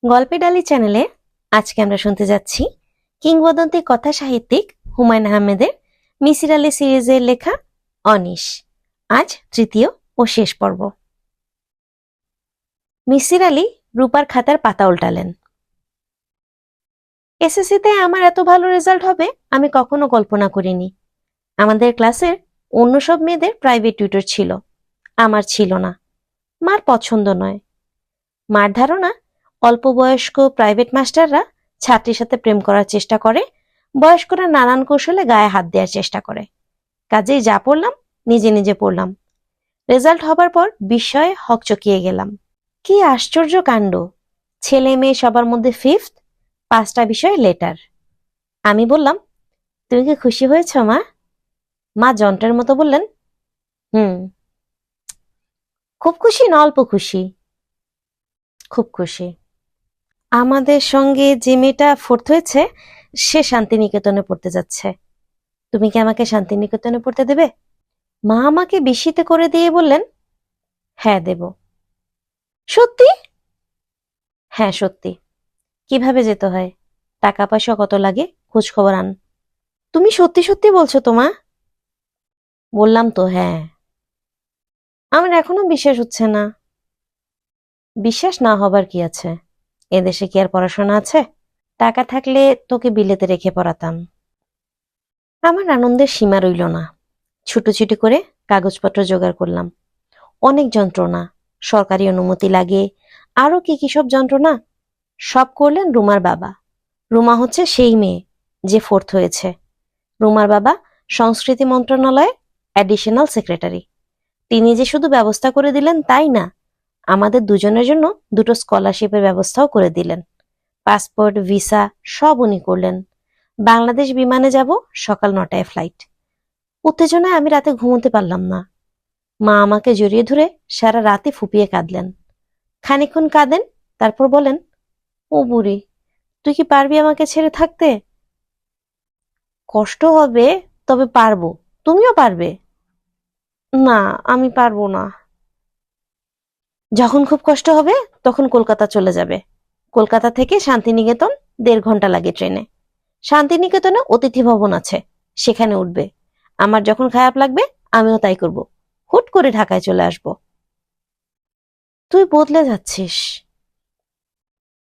গল্পের ডালি চ্যানেলে আজকে আমরা শুনতে যাচ্ছি কিংবদন্তি কথা সাহিত্যিক হুমায়ুন আহমেদের মিসির আলী সিরিজের লেখা অনিশ। আজ তৃতীয় ও শেষ পর্ব। মিসির আলী রূপার খাতার পাতা উল্টালেন। এসএসসিতে আমার এত ভালো রেজাল্ট হবে আমি কখনো কল্পনা করিনি। আমাদের ক্লাসের অন্য সব মেয়েদের প্রাইভেট টিউটর ছিল, আমার ছিল না। মার পছন্দ নয়। মার ধারণা অল্প বয়স্ক প্রাইভেট মাস্টাররা ছাত্রীর সাথে প্রেম করার চেষ্টা করে, বয়স্করা নানান কৌশলে গায়ে হাত দেওয়ার চেষ্টা করে। কাজেই যা পড়লাম নিজে নিজে পড়লাম। রেজাল্ট হবার পর বিস্ময়ে হকচকিয়ে গেলাম। কি আশ্চর্য কাণ্ড! ছেলে মেয়ে সবার মধ্যে ফিফথ, 5টা বিষয়ে লেটার। আমি বললাম, তুমি কি খুশি হয়েছ মা? মা যন্ত্রের মতো বললেন, হুম। খুব খুশি না অল্প খুশি? খুব খুশি। আমাদের সঙ্গে যে মেয়েটা ফোর্থ হয়েছে সে শান্তিনিকেতনে পড়তে যাচ্ছে। তুমি কি আমাকে শান্তিনিকেতনে পড়তে দেবে? মা আমাকে বিস্মিত করে দিয়ে বললেন, হ্যাঁ দেব। সত্যি? হ্যাঁ সত্যি। কিভাবে যেতে হয়, টাকা পয়সা কত লাগে, খোঁজ খবর আন। তুমি সত্যি সত্যি বলছো তো মা? বললাম তো হ্যাঁ। আমার এখনো বিশ্বাস হচ্ছে না। বিশ্বাস না হবার কি আছে? এদেশে কি আর পড়াশোনা আছে? টাকা থাকলে তোকে বিলেতে রেখে পড়াতাম। আমার আনন্দের সীমা রইল না। ছুটোছুটি করে কাগজপত্র জোগাড় করলাম। অনেক যন্ত্রণা, সরকারি অনুমতি লাগে, আরো কি কি সব যন্ত্রণা। সব করলেন রুমার বাবা। রুমা হচ্ছে সেই মেয়ে যে ফোর্থ হয়েছে। রুমার বাবা সংস্কৃতি মন্ত্রণালয়ে অ্যাডিশনাল সেক্রেটারি। তিনি যে শুধু ব্যবস্থা করে দিলেন তাই না, আমাদের দুজনের জন্য 2টো স্কলারশিপের ব্যবস্থাও করে দিলেন। পাসপোর্ট, ভিসা সব উনি করলেন। বাংলাদেশ বিমানে যাব, সকাল 9টায় ফ্লাইট। উত্তেজনায় আমি রাতে ঘুমোতে পারলাম না। মা আমাকে জড়িয়ে ধরে সারা রাতে ফুপিয়ে কাঁদলেন। খানিকক্ষণ কাঁদেন, তারপর বলেন, ও বুড়ি, তুই কি পারবি আমাকে ছেড়ে থাকতে? কষ্ট হবে, তবে পারবো। তুমিও পারবে? না, আমি পারবো না। যখন খুব কষ্ট হবে তখন কলকাতা চলে যাবে। কলকাতা থেকে শান্তিনিকেতন 1.5 ঘন্টা লাগে ট্রেনে। শান্তিনিকেতনে অতিথি ভবন আছে, সেখানে উঠবে। আমার যখন খারাপ লাগবে আমিও তাই করব। হুট করে ঢাকায় চলে আসব। তুই বদলে যাচ্ছিস।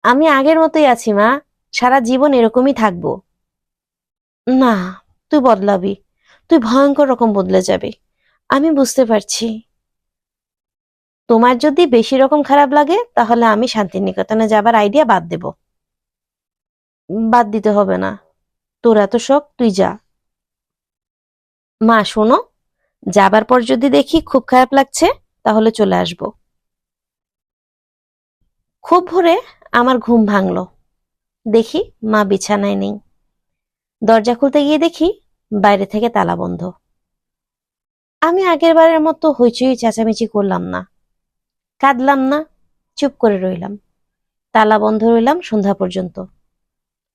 আমি আগের মতোই আছি মা, সারা জীবন এরকমই থাকবো। না, তুই বদলাবি। তুই ভয়ঙ্কর রকম বদলে যাবি, আমি বুঝতে পারছি। তোমার যদি বেশি রকম খারাপ লাগে তাহলে আমি শান্তিনিকেতনে যাবার আইডিয়া বাদ দেব। বাদ দিতে হবে না, তোর এত শখ, তুই যা। মা শোনো, যাবার পর যদি দেখি খুব খারাপ লাগছে তাহলে চলে আসব। খুব ভোরে আমার ঘুম ভাঙলো। দেখি মা বিছানায় নেই। দরজা খুলতে গিয়ে দেখি বাইরে থেকে তালা বন্ধ। আমি আগের বারের মতো হইচই চেঁচামেচি করলাম না, কাঁদলাম না, চুপ করে রইলাম। তালা বন্ধ রইলাম সন্ধ্যা পর্যন্ত।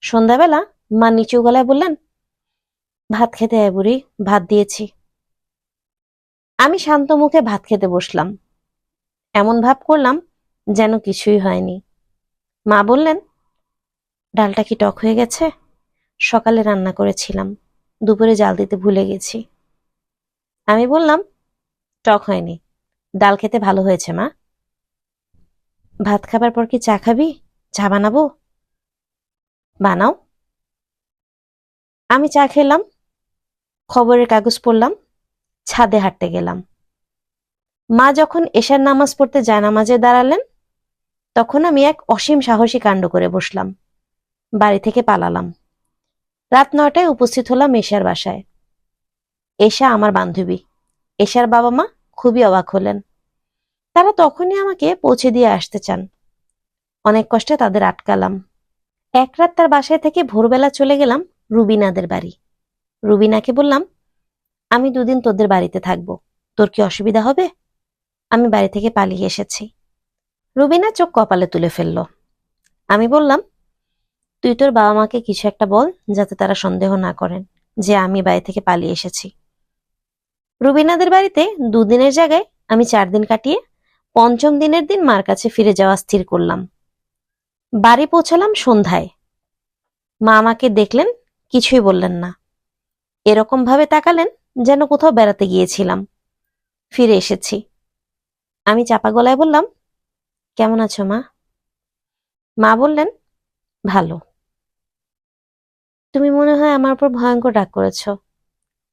সন্ধ্যাবেলা মা নিচু গলায় বললেন, ভাত খেতে আয় বুড়ি, ভাত দিয়েছি। আমি শান্ত মুখে ভাত খেতে বসলাম। এমন ভাব করলাম যেন কিছুই হয়নি। মা বললেন, ডালটা কি টক হয়ে গেছে? সকালে রান্না করেছিলাম, দুপুরে জাল দিতে ভুলে গেছি। আমি বললাম, টক হয়নি, ডাল খেতে ভালো হয়েছে মা। ভাত খাবার পর কি চা খাবি? চা বানাবো? বানাও। আমি চা খেলাম, খবরের কাগজ পড়লাম, ছাদে হাঁটতে গেলাম। মা যখন এশার নামাজ পড়তে জায়নামাজে দাঁড়ালেন তখন আমি এক অসীম সাহসী কাণ্ড করে বসলাম। বাড়ি থেকে পালালাম। রাত 9টায় উপস্থিত হলাম এশার বাসায়। এশা আমার বান্ধবী। এশার বাবা মা খুবই অবাক হলেন। তারা তখনই আমাকে পৌঁছে দিয়ে আসতে চান। অনেক কষ্টে তাদের আটকালাম। এক রাত তার বাসায় থেকে ভোরবেলা চলে গেলাম রুবিনাদের বাড়ি। রুবিনাকে বললাম, আমি 2 দিন তোদের বাড়িতে থাকবো, তোর কি অসুবিধা হবে? আমি বাড়ি থেকে পালিয়ে এসেছি। রুবিনা চোখ কপালে তুলে ফেলল। আমি বললাম, তুই তোর বাবা মাকে কিছু একটা বল যাতে তারা সন্দেহ না করেন যে আমি বাড়ি থেকে পালিয়ে এসেছি। রুবিনাদের বাড়িতে 2 দিনের জায়গায় আমি 4 দিন কাটিয়ে 5ম দিনের দিন মার কাছে ফিরে যাওয়া স্থির করলাম। বাড়ি পৌঁছালাম সন্ধ্যায়। মা আমাকে দেখলেন, কিছুই বললেন না। এরকম ভাবে তাকালেন যেন কোথাও বেড়াতে গিয়েছিলাম, ফিরে এসেছি। আমি চাপা গলায় বললাম, কেমন আছো মা? মা বললেন, ভালো। তুমি মনে হয় আমার উপর ভয়ঙ্কর রাগ করেছ।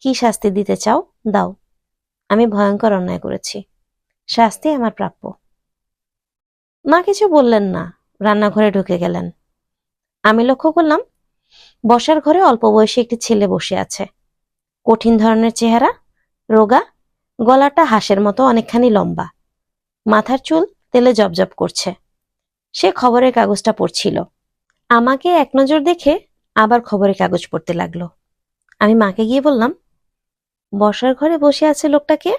কি শাস্তি দিতে চাও, দাও। আমি ভয়ঙ্কর অন্যায় করেছি, শাস্তি আমার প্রাপ্য। মা কিছু বললেন না, রান্নাঘরে ঢুকে গেলেন। আমি লক্ষ্য করলাম বসার ঘরে অল্প বয়সী একটি ছেলে বসে আছে। কঠিন ধরনের চেহারা, রোগা, গলাটা হাঁসের মতো অনেকখানি লম্বা, মাথার চুল তেলে জবজব করছে। সে খবরের কাগজটা পড়ছিল। আমাকে এক নজর দেখে আবার খবরের কাগজ পড়তে লাগলো। আমি মাকে গিয়ে বললাম, বসার ঘরে বসে আছে লোকটাকে?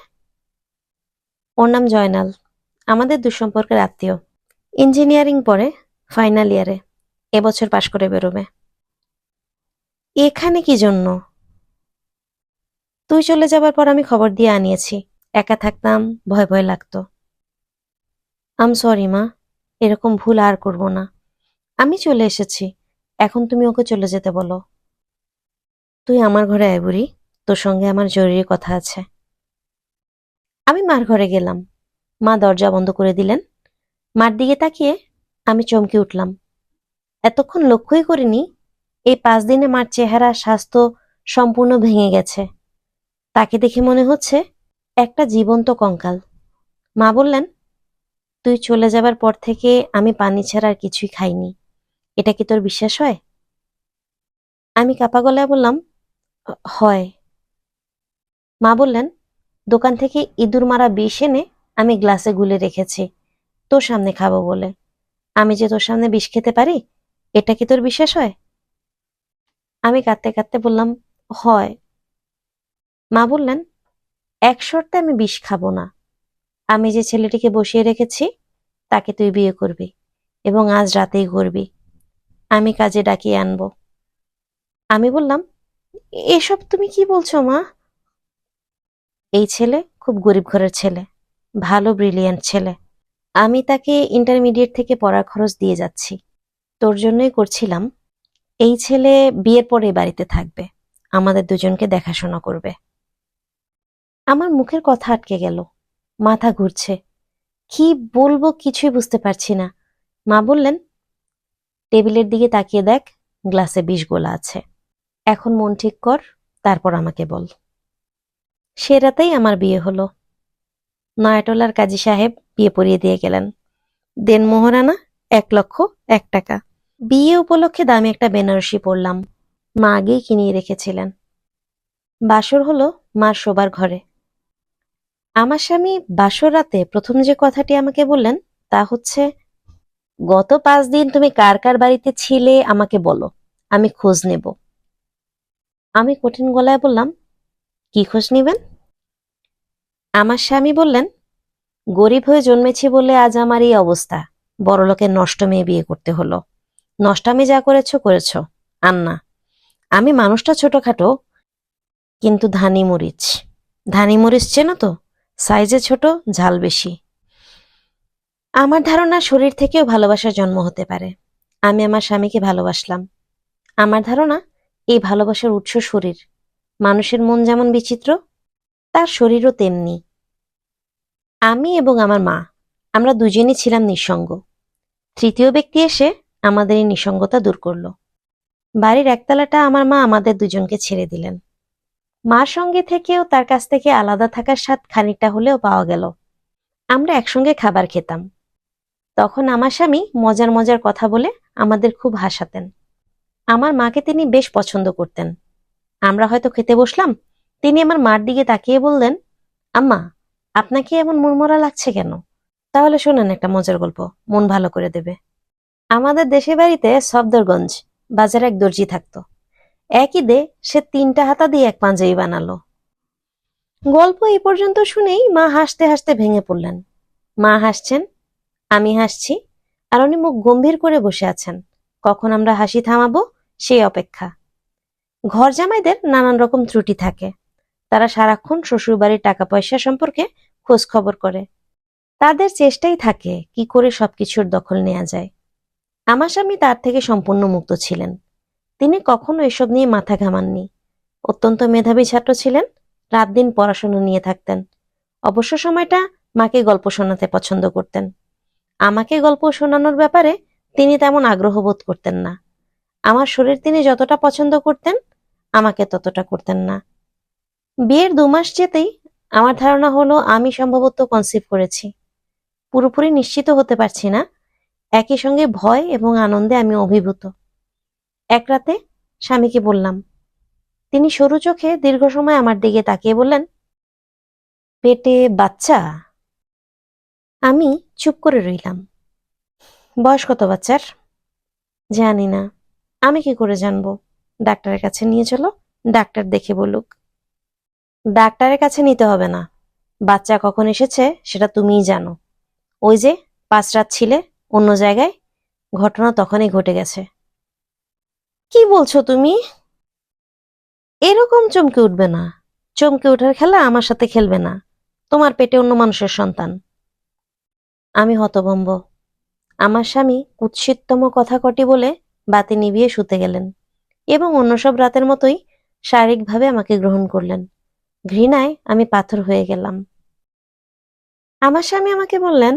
ওর নাম জয়নাল, আমাদের দুঃসম্পর্কের আত্মীয়। ইঞ্জিনিয়ারিং পড়ে, ফাইনাল ইয়ারে, এবছর পাশ করে বেরোবে। এখানে কি জন্য? তুই চলে যাবার পর আমি খবর দিয়ে আনিয়েছি। একা থাকতাম, ভয় ভয় লাগতো। আম সরি মা, এরকম ভুল আর করব না। আমি চলে এসেছি, এখন তুমি ওকে চলে যেতে বলো। তুই আমার ঘরে আয় বুড়ি, তোর সঙ্গে আমার জরুরি কথা আছে। আমি মার ঘরে গেলাম। মা দরজা বন্ধ করে দিলেন। মার দিকে তাকিয়ে আমি চমকে উঠলাম। এতক্ষণ লক্ষ্যই করিনি এই 5 দিনে মার চেহারা, স্বাস্থ্য সম্পূর্ণ ভেঙে গেছে। তাকে দেখে মনে হচ্ছে একটা জীবন্ত কঙ্কাল। মা বললেন, তুই চলে যাবার পর থেকে আমি পানি ছাড়া আর কিছুই খাইনি। এটা কি তোর বিশ্বাস হয়? আমি কাপা গলায় বললাম, হয়। মা বললেন, দোকান থেকে ইঁদুর মারা বিষ এনে আমি গ্লাসে গুলে রেখেছি তোর সামনে খাবো বলে। আমি যে তোর সামনে বিষ খেতে পারি, এটা কি তোর বিশ্বাস হয়? আমি কাঁদতে কাঁদতে বললাম, হয়। মা বললেন, এক শর্তে আমি বিষ খাবো না। আমি যে ছেলেটিকে বসিয়ে রেখেছি তাকে তুই বিয়ে করবি, এবং আজ রাতেই করবি। আমি কাজে ডাকিয়ে আনবো। আমি বললাম, এসব তুমি কি বলছো মা? এই ছেলে খুব গরিব ঘরের ছেলে, ভালো ব্রিলিয়ান্ট ছেলে। আমি তাকে ইন্টারমিডিয়েট থেকে পড়ার খরচ দিয়ে যাচ্ছি। তোর জন্যই করছিলাম। এই ছেলে বিয়ের পরে বাড়িতে থাকবে, আমাদের দুজনকে দেখাশোনা করবে। আমার মুখের কথা আটকে গেল, মাথা ঘুরছে, কি বলবো কিছুই বুঝতে পারছি না। মা বললেন, টেবিলের দিকে তাকিয়ে দেখ, গ্লাসে বিষ গোলা আছে। এখন মন ঠিক কর, তারপর আমাকে বল। সে রাতেই আমার বিয়ে হলো। নয়াটোলার কাজী সাহেব বিয়ে পড়িয়ে দিয়ে গেলেন। দেন মোহরানা 1,01,000 টাকা। বিয়ে উপলক্ষে দামি একটা বেনারসি পরলাম, মা আগেই কিনিয়ে রেখেছিলেন। বাসর হলো মার শোবার ঘরে। আমার স্বামী বাসর রাতে প্রথম যে কথাটি আমাকে বললেন তা হচ্ছে, গত 5 দিন তুমি কার কার বাড়িতে ছিলে আমাকে বলো, আমি খোঁজ নেব। আমি কঠিন গলায় বললাম, কি খোঁজ নিবেন? আমার স্বামী বললেন, গরিব হয়ে জন্মেছি বলে আজ আমার এই অবস্থা। বড়লোকের নষ্ট মেয়ে বিয়ে করতে হলো। নষ্টামি যা করেছো করেছো, আর না। আমি মানুষটা ছোটখাটো, কিন্তু ধানি মরিচ। ধানি মরিচ চেনো তো? সাইজে ছোট, ঝাল বেশি। আমার ধারণা শরীর থেকেও ভালোবাসার জন্ম হতে পারে। আমি আমার স্বামীকে ভালোবাসলাম। আমার ধারণা এই ভালোবাসার উৎস শরীর। মানুষের মন যেমন বিচিত্র, তার শরীরও তেমনি। আমি এবং আমার মা, আমরা দুজনই ছিলাম নিঃসঙ্গ। তৃতীয় ব্যক্তি এসে আমাদের এই নিঃসঙ্গতা দূর করল। বাড়ির একতলাটা আমার মা আমাদের দুজনকে ছেড়ে দিলেন। মার সঙ্গে থেকেও তার কাছ থেকে আলাদা থাকার স্বাদ খানিকটা হলেও পাওয়া গেল। আমরা একসঙ্গে খাবার খেতাম। তখন আমার স্বামী মজার মজার কথা বলে আমাদের খুব হাসাতেন। আমার মাকে তিনি বেশ পছন্দ করতেন। আমরা হয়তো খেতে বসলাম, তিনি আমার মার দিকে তাকিয়ে বললেন, আম্মা, আপনাকে এমন মনমরা লাগছে কেন? তাহলে শোনেন একটা মজার গল্প, মন ভালো করে দেবে। আমাদের দেশের বাড়িতে সফদরগঞ্জ বাজারে এক দর্জি থাকতো। এক ঈদে সে 3টা হাতা দিয়ে এক পাঞ্জাবি বানালো। গল্প এই পর্যন্ত শুনেই মা হাসতে হাসতে ভেঙে পড়লেন। মা হাসছেন, আমি হাসছি, আর উনি মুখ গম্ভীর করে বসে আছেন। কখন আমরা হাসি থামাবো সেই অপেক্ষা। ঘর জামাইদের নানান রকম ত্রুটি থাকে। তারা সারাক্ষণ শ্বশুরবাড়ির টাকা পয়সা সম্পর্কে খোঁজ খবর করে। তাদের চেষ্টাই থাকে কি করে সবকিছুর দখল নেওয়া যায়। আমার স্বামী তার থেকে সম্পূর্ণ মুক্ত ছিলেন। তিনি কখনো এসব নিয়ে মাথা ঘামাননি। অত্যন্ত মেধাবী ছাত্র ছিলেন, রাত দিন পড়াশোনা নিয়ে থাকতেন। অবসর সময়টা মাকে গল্প শোনাতে পছন্দ করতেন। আমাকে গল্প শোনানোর ব্যাপারে তিনি তেমন আগ্রহ বোধ করতেন না। আমার শরীর তিনি যতটা পছন্দ করতেন, আমাকে ততটা করতেন না। বিয়ের 2 মাস যেতেই আমার ধারণা হলো আমি সম্ভবত কনসিভ করেছি। পুরোপুরি নিশ্চিত হতে পারছি না। একই সঙ্গে ভয় এবং আনন্দে আমি অভিভূত। এক রাতে স্বামীকে বললাম। তিনি সরু চোখে দীর্ঘ সময় আমার দিকে তাকিয়ে বললেন, পেটে বাচ্চা? আমি চুপ করে রইলাম। বয়স কত বাচ্চার? জানি না। আমি কি করে জানবো? ডাক্তারের কাছে নিয়ে চলো, ডাক্তার দেখে বলুক। ডাক্তারের কাছে নিতে হবে না। বাচ্চা কখন এসেছে সেটা তুমিই জানো। ওই যে 5 রাত ছিলে অন্য জায়গায়, ঘটনা তখনই ঘটে গেছে। কি বলছো তুমি? এরকম চমকে উঠবে না। চমকে ওঠার খেলা আমার সাথে খেলবে না। তোমার পেটে অন্য মানুষের সন্তান। আমি হতভম্ব। আমার স্বামী কুৎসিততম কথা কটি বলে বাতি নিভিয়ে শুতে গেলেন এবং অন্য সব রাতের মতোই শারীরিকভাবে আমাকে গ্রহণ করলেন। ঘৃণায় আমি পাথর হয়ে গেলাম। আমার স্বামী আমাকে বললেন,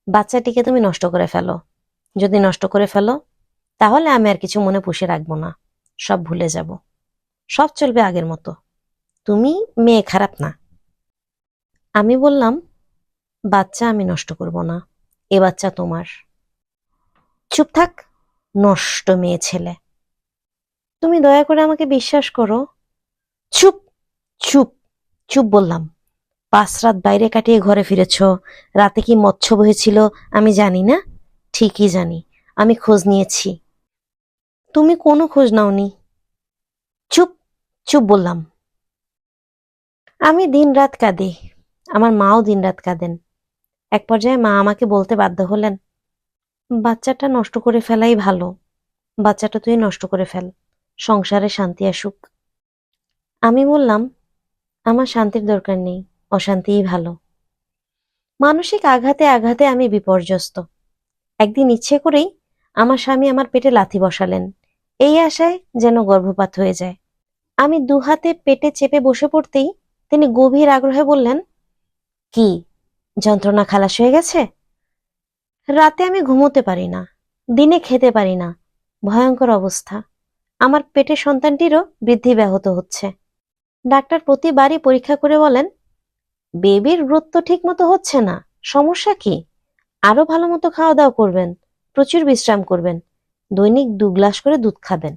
বাচ্চাটিকে তুমি নষ্ট করে ফেলো। যদি নষ্ট করে ফেলো, তাহলে আমি আর কিছু মনে পুষে রাখবো না। সব ভুলে যাব। সব চলবে আগের মতো। তুমি মেয়ে খারাপ না। আমি বললাম, বাচ্চা আমি নষ্ট করব না। এ বাচ্চা তোমার। চুপ থাক, নষ্ট মেয়ে ছেলে। তুমি দয়া করে আমাকে বিশ্বাস করো। চুপ চুপ চুপ বললাম। 5 রাত বাইরে কাটিয়ে ঘরে ফিরেছ। রাতে কি মৎস্য বহেছিল আমি জানি না? ঠিকই জানি। আমি খোঁজ নিয়েছি। তুমি কোনো খোঁজ নাওনি। চুপ চুপ বললাম। আমি দিনরাত কাঁদি। আমার মাও দিনরাত কাঁদেন। এক পর্যায়ে মা আমাকে বলতে বাধ্য হলেন, বাচ্চাটা নষ্ট করে ফেলাই ভালো। বাচ্চাটা তুই নষ্ট করে ফেল, সংসারে শান্তি আসুক। আমি বললাম, আমার শান্তির দরকার নেই, অশান্তিই ভালো। মানসিক আঘাতে আঘাতে আমি বিপর্যস্ত। একদিন ইচ্ছে করেই আমার স্বামী আমার পেটে লাথি বসালেন, এই আশায় যেন গর্ভপাত হয়ে যায়। আমি 2 হাতে পেটে চেপে বসে পড়তেই তিনি গভীর আগ্রহে বললেন, কি যন্ত্রণা খালাস হয়ে গেছে? রাতে আমি ঘুমোতে পারি না, দিনে খেতে পারি না। ভয়ঙ্কর অবস্থা। আমার পেটের সন্তানটিরও বৃদ্ধি ব্যাহত হচ্ছে। ডাক্তার প্রতিবারই পরীক্ষা করে বলেন, বেবির গ্রোথ তো ঠিক মতো হচ্ছে না। সমস্যা কি? আরো ভালো মতো খাওয়া দাওয়া করবেন, প্রচুর বিশ্রাম করবেন, দৈনিক 2 গ্লাস করে দুধ খাবেন।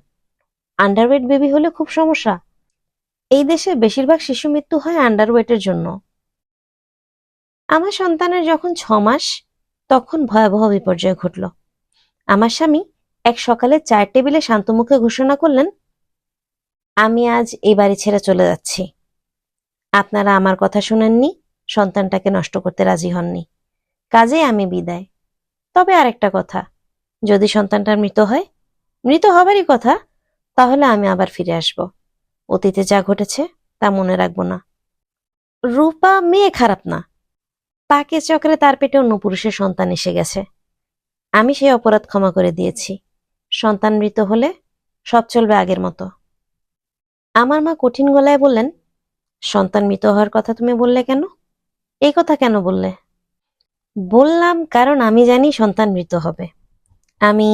আন্ডারওয়েট বেবি হলে খুব সমস্যা। এই দেশে বেশিরভাগ শিশু মৃত্যু হয় আন্ডারওয়েটের জন্য। আমার সন্তানের যখন 6 মাস, তখন ভয়াবহ বিপর্যয় ঘটল। আমার স্বামী এক সকালে চায়ের টেবিলে শান্তমুখে ঘোষণা করলেন, আমি আজ এই বাড়ি ছেড়ে চলে যাচ্ছি। আপনারা আমার কথা শুনেননি, সন্তানটাকে নষ্ট করতে রাজি হননি, কাজেই আমি বিদায়। তবে আরেকটা কথা, যদি সন্তানটার মৃত হবারই কথা, তাহলে আমি আবার ফিরে আসব। অতীতে যা ঘটেছে তা মনে রাখবো না। রূপা মেয়ে খারাপ না। পাকে চক্রে তার পেটে অন্য পুরুষের সন্তান এসে গেছে। আমি সেই অপরাধ ক্ষমা করে দিয়েছি। সন্তান মৃত হলে সব চলবে আগের মতো। আমার মা কঠিন গলায় বললেন, সন্তান মৃত হওয়ার কথা তুমি বললে কেন? এই কথা কেন বললে? বললাম, কারণ আমি জানি সন্তান মৃত হবে। আমি।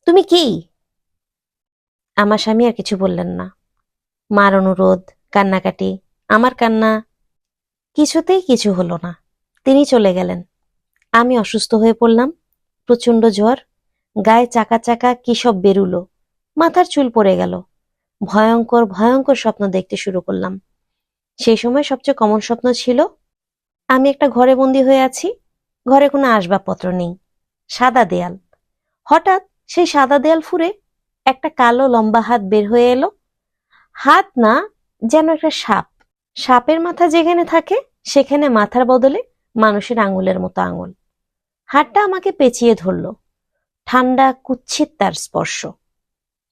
তুমি কি? আমার স্বামী আর কিছু বললেন না। মার অনুরোধ, কান্নাকাটি, আমার কান্না, কিছুতেই কিছু হলো না। তিনি চলে গেলেন। আমি অসুস্থ হয়ে পড়লাম। প্রচন্ড জ্বর, গায়ে চাকা চাকা কি সব বেরুলো, মাথার চুল পড়ে গেল। ভয়ঙ্কর ভয়ঙ্কর স্বপ্ন দেখতে শুরু করলাম। সেই সময় সবচেয়ে কমন স্বপ্ন ছিল, আমি একটা ঘরে বন্দি হয়ে আছি। ঘরে কোনো আসবাবপত্র নেই, সাদা দেয়াল। হঠাৎ সেই সাদা দেয়াল ফুঁড়ে একটা কালো লম্বা হাত বের হয়ে এলো। হাত না, যেন একটা সাপ। সাপের মাথা যেখানে থাকে সেখানে মাথার বদলে মানুষের আঙুলের মতো আঙুল। হাতটা আমাকে পেঁচিয়ে ধরল। ঠান্ডা কুৎসিত তার স্পর্শ।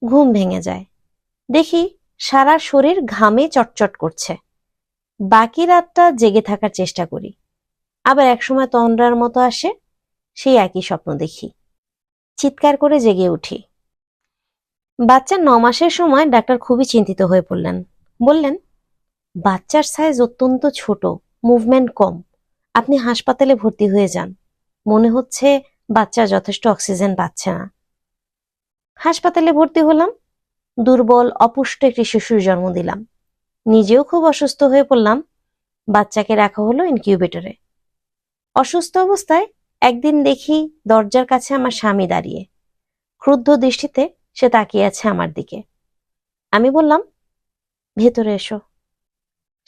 ঘুম ভেঙে যায়। দেখি সারা শরীর ঘামে চটচট করছে। বাকি রাতটা জেগে থাকার চেষ্টা করি। আবার একসময় তন্দ্রার মতো আসে, সেই একই স্বপ্ন দেখি। চিৎকার করে জেগে উঠি। বাচ্চার 9 মাসের সময় ডাক্তার খুবই চিন্তিত হয়ে পড়লেন। বললেন, বাচ্চার সাইজ অত্যন্ত ছোট, মুভমেন্ট কম, আপনি হাসপাতালে ভর্তি হয়ে যান। মনে হচ্ছে বাচ্চা যথেষ্ট অক্সিজেন পাচ্ছে না। হাসপাতালে ভর্তি হলাম। দুর্বল অপুষ্ট একটি শিশুর জন্ম দিলাম। নিজেও খুব অসুস্থ হয়ে পড়লাম। বাচ্চাকে রাখা হলো ইনকিউবেটরে। অসুস্থ অবস্থায় একদিন দেখি দরজার কাছে আমার স্বামী দাঁড়িয়ে। ক্রুদ্ধ দৃষ্টিতে সে তাকিয়ে আছে আমার দিকে। আমি বললাম, ভেতরে এসো।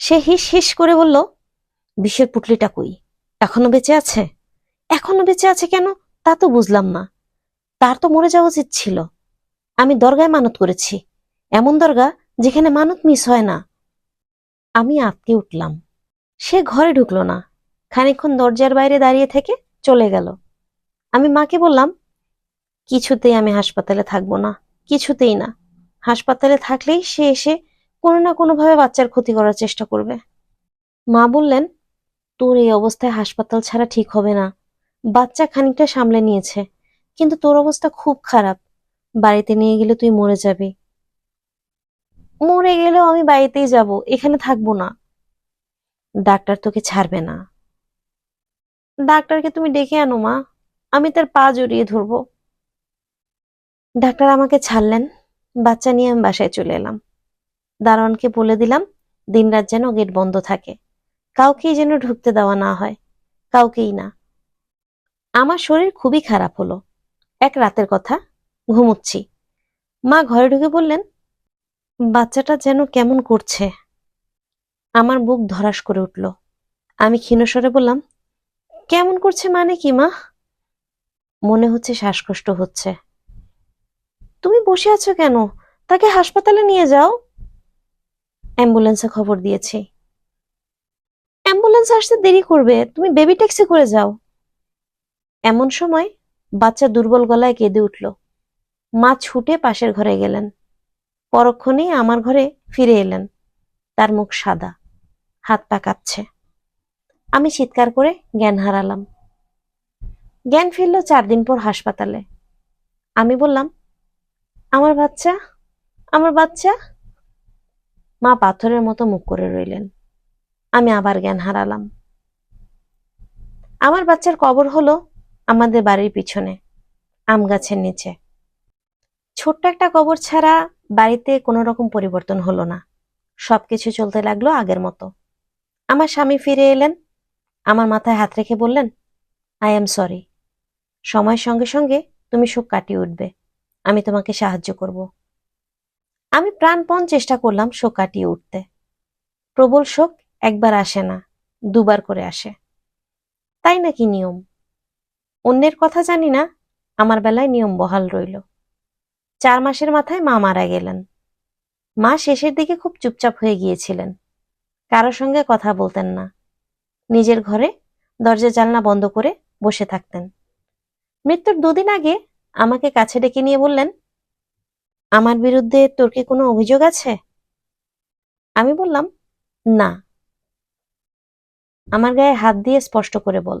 সে হিস হিস করে বলল, বিষের পুটলিটা কই? এখনো বেঁচে আছে? এখনো বেঁচে আছে কেন তা তো বুঝলাম না। তার তো মরে যাওয়া উচিত ছিল। আমি দরগায় মানত করেছি, এমন দরগা যেখানে মানত মিস হয় না। আমি আঁতকে উঠলাম। সে ঘরে ঢুকলো না, খানিকক্ষণ দরজার বাইরে দাঁড়িয়ে থেকে চলে গেল। আমি মাকে বললাম, কিছুতেই আমি হাসপাতালে থাকবো না, কিছুতেই না। হাসপাতালে থাকলেই সে এসে কোনো না কোনোভাবে বাচ্চার ক্ষতি করার চেষ্টা করবে। মা বললেন, তোর এই অবস্থায় হাসপাতাল ছাড়া ঠিক হবে না। বাচ্চা খানিকটা সামলে নিয়েছে, কিন্তু তোর অবস্থা খুব খারাপ। বাড়িতে নিয়ে গেলে তুই মরে যাবি। মরে গেলেও আমি বাড়িতেই যাব, এখানে থাকবো না। ডাক্তার তোকে ছাড়বে না। ডাক্তারকে তুমি ডেকে আনো মা, আমি তার পা জড়িয়ে ধরবো। ডাক্তার আমাকে ছাড়লেন। বাচ্চা নিয়ে আমি বাসায় চলে এলাম। দারোয়ানকে বলে দিলাম দিনরাত যেন গেট বন্ধ থাকে, কাউকেই যেন ঢুকতে দেওয়া না হয়, কাউকেই না। আমার শরীর খুবই খারাপ হলো। এক রাতের কথা, ঘুমুচ্ছি। মা ঘরে ঢুকে বললেন, বাচ্চাটা যেন কেমন করছে। আমার বুক ধড়াস করে উঠল। আমি ক্ষীণস্বরে বললাম, কেমন করছে মানে কি মা? মনে হচ্ছে শ্বাসকষ্ট হচ্ছে। তুমি বসে আছো কেন? তাকে হাসপাতালে নিয়ে যাও। অ্যাম্বুলেন্সে খবর দিয়েছি। অ্যাম্বুলেন্স আসতে দেরি করবে, তুমি বেবি ট্যাক্সি করে যাও। এমন সময় বাচ্চা দুর্বল গলায় কেঁদে উঠল। মা ছুটে পাশের ঘরে গেলেন। পরক্ষণেই আমার ঘরে ফিরে এলেন। তার মুখ সাদা, হাত পা কাঁপছে। আমি চিৎকার করে জ্ঞান হারালাম। জ্ঞান ফিরল 4 দিন পর হাসপাতালে। আমি বললাম, আমার বাচ্চা, আমার বাচ্চা। মা পাথরের মতো মুখ করে রইলেন। আমি আবার জ্ঞান হারালাম। আমার বাচ্চার কবর হলো আমাদের বাড়ির পিছনে, আম গাছের নিচে। ছোট্ট একটা কবর ছাড়া বাড়িতে কোনো রকম পরিবর্তন হলো না। সবকিছু চলতে লাগলো আগের মতো। আমার স্বামী ফিরে এলেন। আমার মাথায় হাত রেখে বললেন, আই এম সরি। সময়ের সঙ্গে সঙ্গে তুমি শোক কাটিয়ে উঠবে, আমি তোমাকে সাহায্য করব। আমি প্রাণপণ চেষ্টা করলাম শোক কাটিয়ে উঠতে। প্রবল শোক একবার আসে না, দুবার করে আসে। তাই নাকি নিয়ম? অন্যের কথা জানি না, আমার বেলায় নিয়ম বহাল রইল। 4 মাসের মাথায় মা মারা গেলেন। মা শেষের দিকে খুব চুপচাপ হয়ে গিয়েছিলেন। কারো সঙ্গে কথা বলতেন না। নিজের ঘরে দরজা জানলা বন্ধ করে বসে থাকতেন। মৃত্যুর 2 দিন আগে আমাকে কাছে ডেকে নিয়ে বললেন, আমার বিরুদ্ধে তোর কি কোনো অভিযোগ আছে? আমি বললাম, না। আমার গায়ে হাত দিয়ে স্পষ্ট করে বল।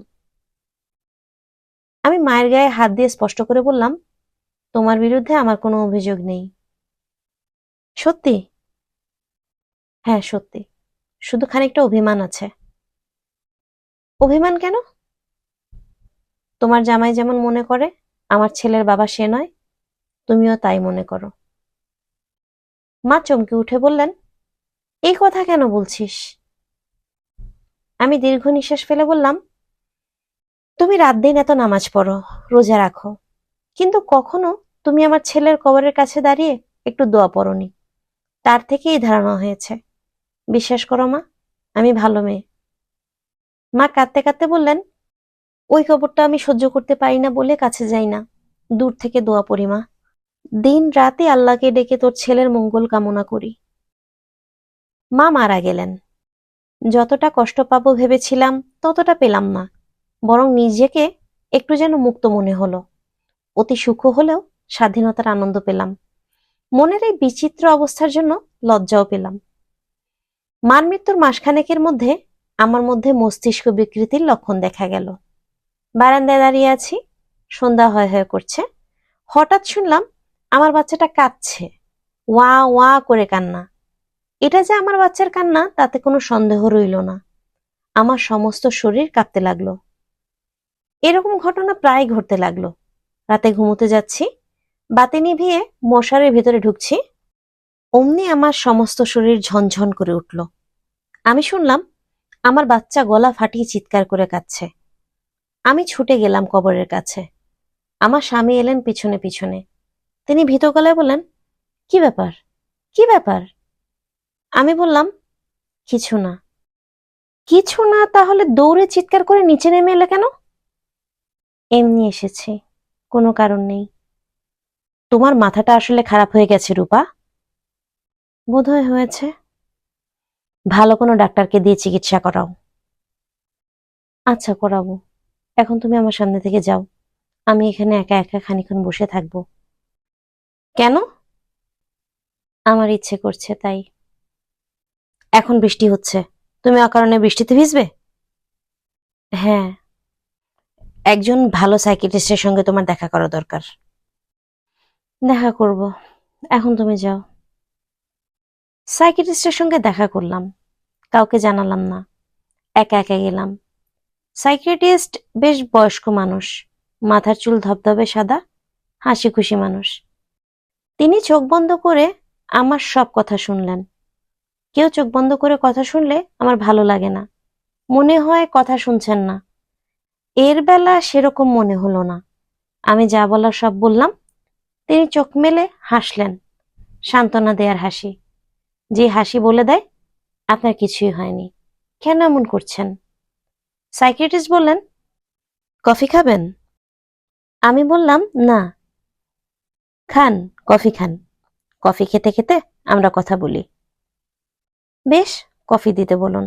আমি মায়ের গায়ে হাত দিয়ে স্পষ্ট করে বললাম, তোমার বিরুদ্ধে আমার কোনো অভিযোগ নেই। সত্যি? হ্যাঁ সত্যি, শুধু খানিকটা অভিমান আছে। অভিমান কেন? তোমার জামাই যেমন মনে করে আমার ছেলের বাবা সে নয়, তুমিও তাই মনে করো। মা চমকে উঠে বললেন, এই কথা কেন বলছিস? আমি দীর্ঘ নিঃশ্বাস ফেলে বললাম, তুমি রাত দিন এত নামাজ পড়ো, রোজা রাখো, কিন্তু কখনো তুমি আমার ছেলের কবরের কাছে দাঁড়িয়ে একটু দোয়া পড়োনি। তার থেকেই ধারণা হয়েছে। বিশ্বাস করো মা, আমি ভালো মেয়ে। মা কাঁদতে কাঁদতে বললেন, ওই কবরটা আমি সহ্য করতে পারি না বলে কাছে যাই না, দূর থেকে দোয়া পড়ি মা। দিন রাতে আল্লাহকে ডেকে তোর ছেলের মঙ্গল কামনা করি। মা মারা গেলেন। যতটা কষ্ট পাবো ভেবেছিলাম ততটা পেলাম না, বরং নিজেকে একটু যেন মুক্ত মনে হলো। অতি সুখ হলেও স্বাধীনতার আনন্দ পেলাম। মনের এই বিচিত্র অবস্থার জন্য লজ্জাও পেলাম। মার মৃত্যুর মাসখানেকের মধ্যে আমার মধ্যে মস্তিষ্ক বিকৃতির লক্ষণ দেখা গেল। বারান্দায় দাঁড়িয়ে আছি, সন্ধ্যা হয়ে হয়ে করছে। হঠাৎ শুনলাম আমার বাচ্চাটা কাঁদছে, ওয়া ওয়া করে কান্না। এটা যে আমার বাচ্চার কান্না তাতে কোনো সন্দেহ রইল না। আমার সমস্ত শরীর কাঁপতে লাগলো। এরকম ঘটনা প্রায় ঘটতে লাগলো। রাতে ঘুমোতে যাচ্ছি, বাতি নিভিয়ে মশারির ভেতরে ঢুকছি, অমনি আমার সমস্ত শরীর ঝনঝন করে উঠল। আমি শুনলাম আমার বাচ্চা গলা ফাটিয়ে চিৎকার করে কাঁদছে। আমি ছুটে গেলাম কবরের কাছে। আমার স্বামী এলেন পিছনে পিছনে। তিনি ভীত গলায় বললেন, কি ব্যাপার, কি ব্যাপার? আমি বললাম, কিছু না। কিছু না তাহলে দৌড়ে চিৎকার করে নিচে নেমে এলে কেন? এমনি এসেছি, কোনো কারণ নেই। তোমার মাথাটা আসলে খারাপ হয়ে গেছে রূপা। বোধহয় হয়েছে। ভালো কোনো ডাক্তারকে দিয়ে চিকিৎসা করাও। আচ্ছা, করাবো। এখন তুমি আমার সামনে থেকে যাও। আমি এখানে একা একা খানিকক্ষণ বসে থাকবো। কেন? আমার ইচ্ছে করছে তাই। এখন বৃষ্টি হচ্ছে, তুমি অকারণে বৃষ্টিতে ভিজবে? হ্যাঁ, একজন ভালো সাইকিয়াট্রিস্টের সঙ্গে তোমার দেখা করা দরকার। দেখা করব, এখন তুমি যাও। সাইকিয়াট্রিস্টের সঙ্গে দেখা করলাম, কাউকে জানালাম না, একা একা গেলাম। সাইকিয়াট্রিস্ট বেশ বয়স্ক মানুষ, মাথার চুল ধবধবে সাদা, হাসি খুশি মানুষ। তিনি চোখ বন্ধ করে আমার সব কথা শুনলেন। কেউ চোখ বন্ধ করে কথা শুনলে আমার ভালো লাগে না, মনে হয় কথা শুনছেন না। এর বেলা সেরকম মনে হলো না। আমি যা বলার সব বললাম। তিনি চোখ মেলে হাসলেন, সান্ত্বনা দেয়ার হাসি, যে হাসি বলে দেয় আপনার কিছুই হয়নি, কেন এমন করছেন? সাইকিয়াট্রিস্ট বললেন, কফি খাবেন? আমি বললাম, না। খান, কফি খান। কফি খেতে খেতে আমরা কথা বলি। বেশ, কফি দিতে বলুন।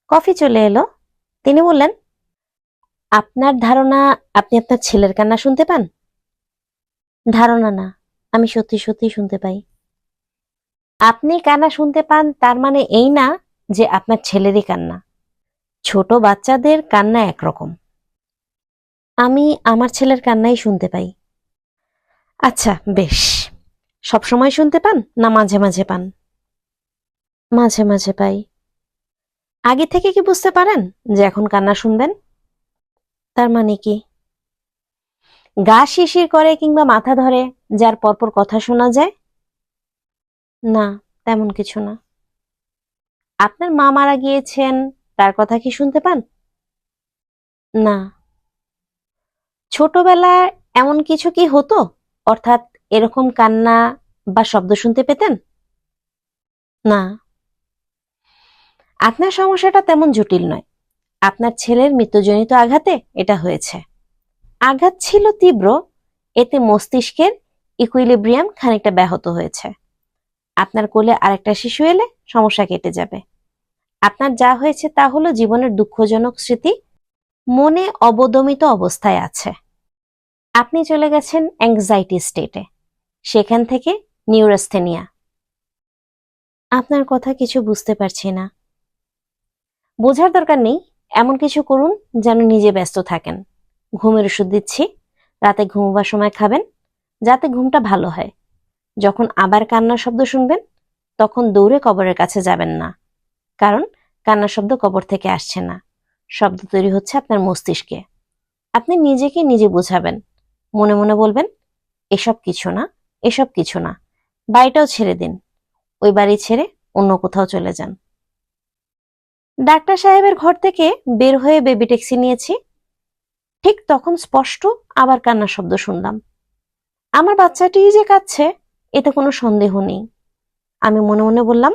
কফি চলে এলো। তিনি বললেন, আপনার ধারণা আপনি আপনার ছেলের কান্না শুনতে পান? ধারণা না, আমি সত্যি সত্যি শুনতে পাই। আপনি কান্না শুনতে পান তার মানে এই না যে আপনার ছেলেরই কান্না। ছোট বাচ্চাদের কান্না একরকম। আমি আমার ছেলের কান্নাই শুনতে পাই। আচ্ছা, বেশ। সবসময় শুনতে পান না মাঝে মাঝে পান? মাঝে মাঝে পাই। আগে থেকে কি বুঝতে পারেন যে এখন কান্না শুনবেন? তার মানে কি? গা শিরশির করে কিংবা মাথা ধরে, যার পরপর কথা শোনা যায়? না, তেমন কিছু না। আপনার মা মারা গিয়েছেন, তার কথা কি শুনতে পান? না। ছোটবেলায় এমন কিছু কি হতো, অর্থাৎ এরকম কান্না বা শব্দ শুনতে পেতেন? না। আপনার সমস্যাটা তেমন জটিল নয়। আপনার ছেলের মৃত্যুজনিত আঘাতে এটা হয়েছে। আঘাত ছিল তীব্র, এতে মস্তিষ্কের ইকুইলিব্রিয়াম খানিকটা ব্যাহত হয়েছে। আপনার কোলে আরেকটা শিশু এলে সমস্যা কেটে যাবে। আপনার যা হয়েছে তা হলো জীবনের দুঃখজনক স্মৃতি মনে অবদমিত অবস্থায় আছে। আপনি চলে গেছেন অ্যাংজাইটি স্টেটে, সেখান থেকে নিউরোস্থেনিয়া। আপনার কথা কিছু বুঝতে পারছি না। বোঝার দরকার নেই, এমন কিছু করুন যেন নিজে ব্যস্ত থাকেন। ঘুমের ওষুধ দিচ্ছি, রাতে ঘুমোবার সময় খাবেন, যাতে ঘুমটা ভালো হয়। যখন আবার কান্নার শব্দ শুনবেন তখন দৌড়ে কবরের কাছে যাবেন না, কারণ কান্নার শব্দ কবর থেকে আসছে না, শব্দ তৈরি হচ্ছে আপনার মস্তিষ্কে। আপনি নিজেকে নিজে বোঝাবেন, মনে মনে বলবেন, এসব কিছু না, এসব কিছু না। বাড়িটাও ছেড়ে দিন, ওই বাড়ি ছেড়ে অন্য কোথাও চলে যান। ডাক্তার সাহেবের ঘর থেকে বের হয়ে বেবি ট্যাক্সি নিয়েছি। ঠিক তখন স্পষ্ট আবার কান্নার শব্দ শুনলাম। আমার বাচ্চাটিই যে কাঁদছে এতে কোনো সন্দেহ নেই। আমি মনে মনে বললাম,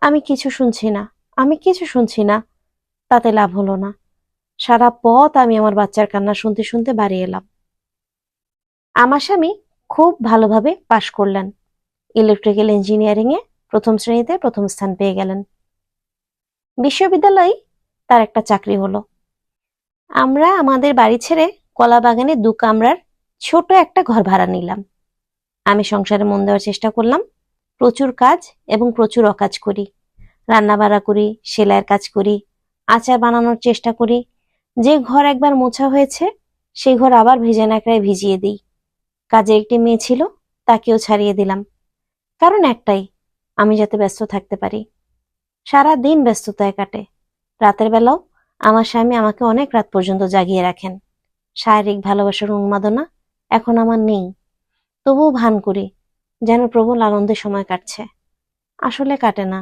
আমি কিছু শুনছি না, আমি কিছু শুনছি না। তাতে লাভ হলো না। সারা পথ আমি আমার বাচ্চার কান্না শুনতে শুনতে বাড়ি এলাম। আমার স্বামী খুব ভালোভাবে পাশ করলেন, ইলেকট্রিক্যাল ইঞ্জিনিয়ারিং এ প্রথম শ্রেণীতে প্রথম স্থান পেয়ে গেলেন। বিশ্ববিদ্যালয়ে তার একটা চাকরি হলো। আমরা আমাদের বাড়ি ছেড়ে কলা বাগানে 2 কামরার ছোট একটা ঘর ভাড়া নিলাম। আমি সংসারে মন দেওয়ার চেষ্টা করলাম, প্রচুর কাজ এবং প্রচুর অকাজ করি। রান্না বাড়া করি, সেলাইয়ের কাজ করি, আচার বানানোর চেষ্টা করি। যে ঘর একবার মোছা হয়েছে সেই ঘর আবার ভেজা ন্যাকড়ায় ভিজিয়ে দিই। কাজে একটি মেয়ে ছিল, তাকেও ছাড়িয়ে দিলাম। কারণ একটাই, আমি যাতে ব্যস্ত থাকতে পারি। সারা দিন ব্যস্ততায় কাটে। রাতের বেলাও আমার স্বামী আমাকে অনেক রাত পর্যন্ত জাগিয়ে রাখেন। শারীরিক ভালোবাসার উন্মাদনা এখন আমার নেই, তবুও ভান করি যেন প্রবল আনন্দে সময় কাটছে। আসলে কাটে না।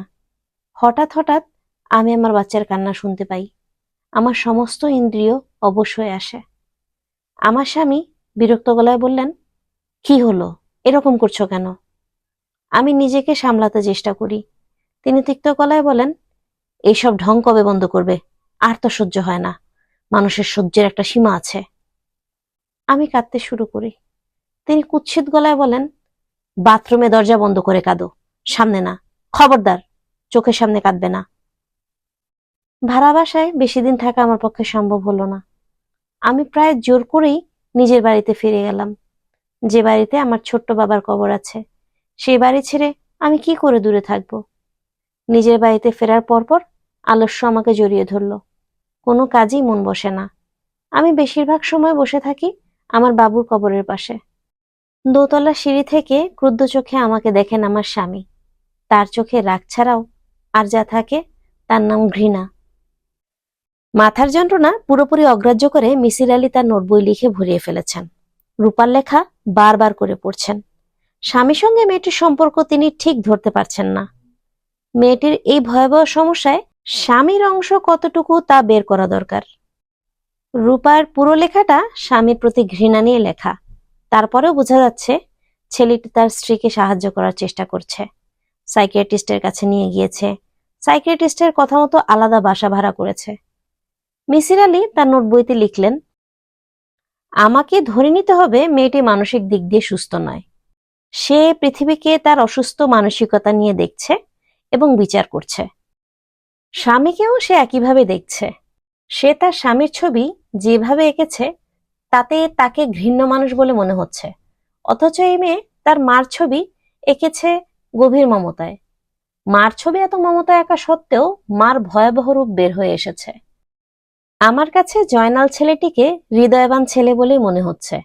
হঠাৎ হঠাৎ আমি আমার বাচ্চার কান্না শুনতে পাই। আমার সমস্ত ইন্দ্রিয় অবশ হয়ে আসে। আমার স্বামী বিরক্ত গলায় বললেন, কি হলো, এরকম করছো কেন? আমি নিজেকে সামলাতে চেষ্টা করি। তিনি তিক্ত গলায় বলেন, এইসব ঢং কবে বন্ধ করবে? আর তো সহ্য হয় না। মানুষের সহ্যের একটা সীমা আছে। আমি কাঁদতে শুরু করি। তিনি কুৎসিত গলায় বলেন, বাথরুমে দরজা বন্ধ করে কাঁদো, সামনে না। খবরদার, চোখের সামনে কাঁদবে না। ভাড়া বাসায় বেশি দিন থাকা আমার পক্ষে সম্ভব হলো না। আমি প্রায় জোর করেই নিজের বাড়িতে ফিরে গেলাম, যে বাড়িতে আমার ছোট্ট বাবার কবর আছে। সেই বাড়ি ছেড়ে আমি কি করে দূরে থাকব? নিজের বাড়িতে ফেরার পরপর আলস্য আমাকে জড়িয়ে ধরল। কোনো কাজেই মন বসে না। আমি বেশিরভাগ সময় বসে থাকি আমার বাবুর কবরের পাশে। দোতলা সিঁড়ি থেকে ক্রুদ্ধ চোখে আমাকে দেখেন আমার স্বামী। তার চোখে রাগ ছাড়াও আর যা থাকে তার নাম ঘৃণা। মাথার যন্ত্রণা পুরোপুরি অগ্রাহ্য করে মিসির আলী তার নোটবই লিখে ভরিয়ে ফেলেছেন। রূপার লেখা বারবার করে পড়ছেন। স্বামীর সঙ্গে মেয়েটির সম্পর্ক তিনি ঠিক ধরতে পারছেন না। মেয়েটির এই ভয়াবহ সমস্যায় স্বামীর অংশ কতটুকু তা বের করা দরকার। রূপার পুরো লেখাটা স্বামীর প্রতি ঘৃণা নিয়ে লেখা। তারপরেও বোঝা যাচ্ছে ছেলেটি তার স্ত্রীকে সাহায্য করার চেষ্টা করছে। সাইকিয়াট্রিস্টের কাছে নিয়ে গিয়েছে। সাইকিয়াট্রিস্টের কথা মতো আলাদা বাসা ভাড়া করেছে। মিসির আলী তার নোটবইতে লিখলেন, আমাকে ধরে নিতে হবে মেয়েটি মানসিক দিক দিয়ে সুস্থ নয়। সে পৃথিবীকে তার অসুস্থ মানসিকতা নিয়ে দেখছে এবং বিচার করছে। স্বামীকেও সে একইভাবে দেখছে। সে তার স্বামীর ছবি যেভাবে এঁকেছে তাতে তাকে ঘৃণ্য মানুষ বলে মনে হচ্ছে, অথচ এই মেয়ে তার মার ছবি এঁকেছে গভীর মমতায়। মার ছবি এত মমতা একা সত্ত্বেও মার ভয়াবহ রূপ বের হয়ে এসেছে। আমার কাছে জয়নাল ছেলেটিকে হৃদয়বান ছেলে বলেই মনে হচ্ছে।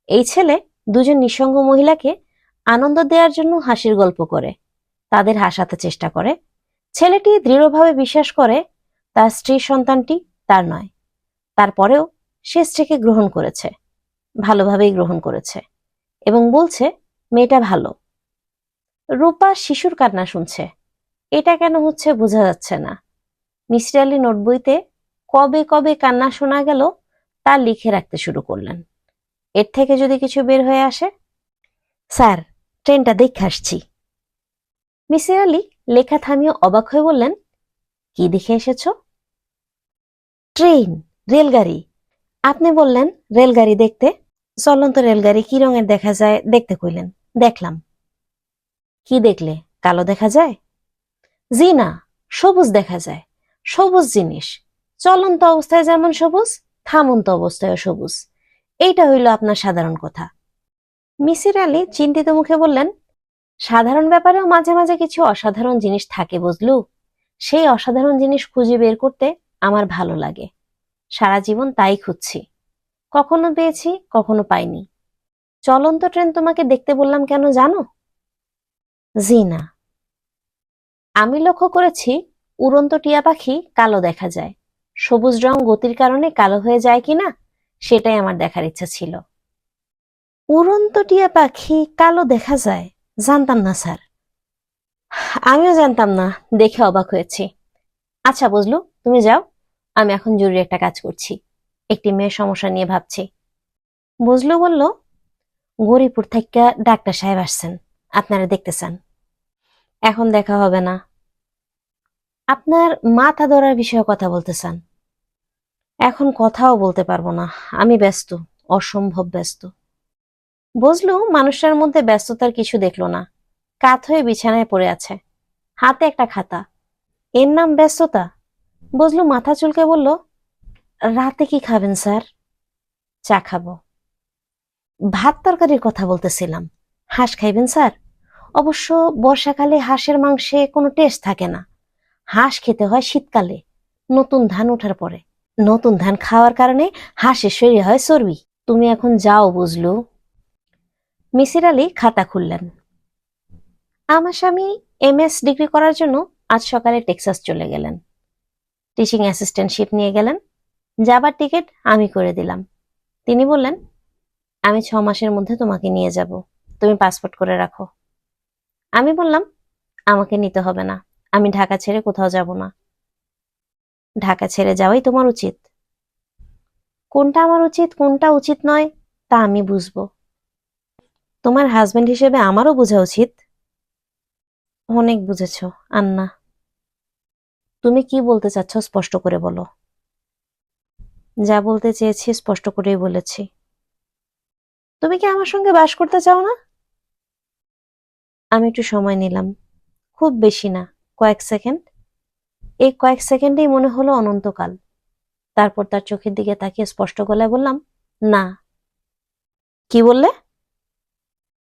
এই ছেলে দুজন নিঃসঙ্গ মহিলাকে আনন্দ দেওয়ার জন্য হাসির গল্প করে, তাদের হাসাতে চেষ্টা করে। ছেলেটি দৃঢ়ভাবে বিশ্বাস করে তার স্ত্রীর সন্তানটি তার নয়। তারপরেও সে স্ত্রীকে গ্রহণ করেছে, ভালোভাবেই গ্রহণ করেছে এবং বলছে মেয়েটা ভালো। রূপা শিশুর কান্না শুনছে। এটা কেন হচ্ছে বোঝা যাচ্ছে না। মিসির আলী নোটবইতে কবে কবে কান্না শোনা গেল তা লিখে রাখতে শুরু করলেন। এর থেকে যদি কিছু বের হয়ে আসে। স্যার, ট্রেনটা দেখে আসছি। মিসির আলী লেখা থামিয়ে অবাক হয়ে বললেন, কি দেখে এসেছ? ট্রেন, রেলগাড়ি। আপনি বললেন রেলগাড়ি দেখতে। চলন্ত রেলগাড়ি কি রঙের দেখা যায় দেখতে কইলেন, দেখলাম। কি দেখলে? কালো দেখা যায়? জি না, সবুজ দেখা যায়। সবুজ জিনিস চলন্ত অবস্থায় যেমন সবুজ, থামন্ত অবস্থায়ও সবুজ। এইটা হইল আপনার সাধারণ কথা। মিসির আলী চিন্তিত মুখে বললেন, সাধারণ ব্যাপারেও মাঝে মাঝে কিছু অসাধারণ জিনিস থাকে বুঝলু। সেই অসাধারণ জিনিস খুঁজে বের করতে আমার ভালো লাগে। সারা জীবন তাই খুঁজছি। কখনো পেয়েছি, কখনো পাইনি। চলন্ত ট্রেন তোমাকে দেখতে বললাম কেন জানো? জি না। আমি লক্ষ্য করেছি উড়ন্ত টিয়া পাখি কালো দেখা যায়। সবুজ রং গতির কারণে কালো হয়ে যায় কিনা সেটাই আমার দেখার ইচ্ছা ছিল। উড়ন্ত টিয়া পাখি কালো দেখা যায়? জানতাম না স্যার। আমিও জানতাম না, দেখে অবাক হয়েছি। আচ্ছা বুঝলু, তুমি যাও, আমি এখন জরুরি একটা কাজ করছি। একটি মেয়ের সমস্যা নিয়ে ভাবছি। বুঝলু বলল, গরিপুর থেকে ডাক্তার সাহেব আসছেন, আপনারা দেখতে চান। এখন দেখা হবে না। আপনার মাথা ধরার বিষয়ে কথা বলতে চান? এখন কথাও বলতে পারবো না, আমি ব্যস্ত, অসম্ভব ব্যস্ত। বুঝলু মানুষটার মধ্যে ব্যস্ততার কিছু দেখলো না। কাত হয়ে বিছানায় পড়ে আছে, হাতে একটা খাতা। এর নাম ব্যস্ততা? বুঝলু মাথা চুলকে বলল, রাতে কি খাবেন স্যার? চা খাবো। ভাত তরকারির কথা বলতেছিলাম। হাঁস খাইবেন স্যার? অবশ্য বর্ষাকালে হাঁসের মাংসে কোনো টেস্ট থাকে না। হাঁস খেতে হয় শীতকালে, নতুন ধান ওঠার পরে। নতুন ধান খাওয়ার কারণে হাঁসের শরীরে হয় চর্বি। তুমি এখন যাও বুঝলু। মিসির আলী খাতা খুললেন। আমার স্বামী MS ডিগ্রি করার জন্য আজ সকালে টেক্সাস চলে গেলেন। টিচিং অ্যাসিস্ট্যান্টশিপ নিয়ে গেলেন। যাবার টিকিট আমি করে দিলাম। তিনি বললেন, আমি 6 মাসের মধ্যে তোমাকে নিয়ে যাব, তুমি পাসপোর্ট করে রাখো। আমি বললাম, আমাকে নিতে হবে না, আমি ঢাকা ছেড়ে কোথাও যাব না। ঢাকা ছেড়ে যাওয়াই তোমার উচিত। কোনটা আমার উচিত, কোনটা উচিত নয়, তা আমি বুঝবো। তোমার হাজবেন্ড হিসেবে আমারও বোঝা উচিত। অনেক বুঝেছ, আন্না। তুমি কি বলতে চাচ্ছ স্পষ্ট করে বলো। যা বলতে চেয়েছি স্পষ্ট করেই বলেছি। তুমি কি আমার সঙ্গে বাস করতে চাও না? আমি একটু সময় নিলাম, খুব বেশি না, কয়েক সেকেন্ড। এই কয়েক সেকেন্ডেই মনে হলো অনন্তকাল। তারপর তার চোখের দিকে তাকিয়ে স্পষ্ট গলায় বললাম, না। কি বললে?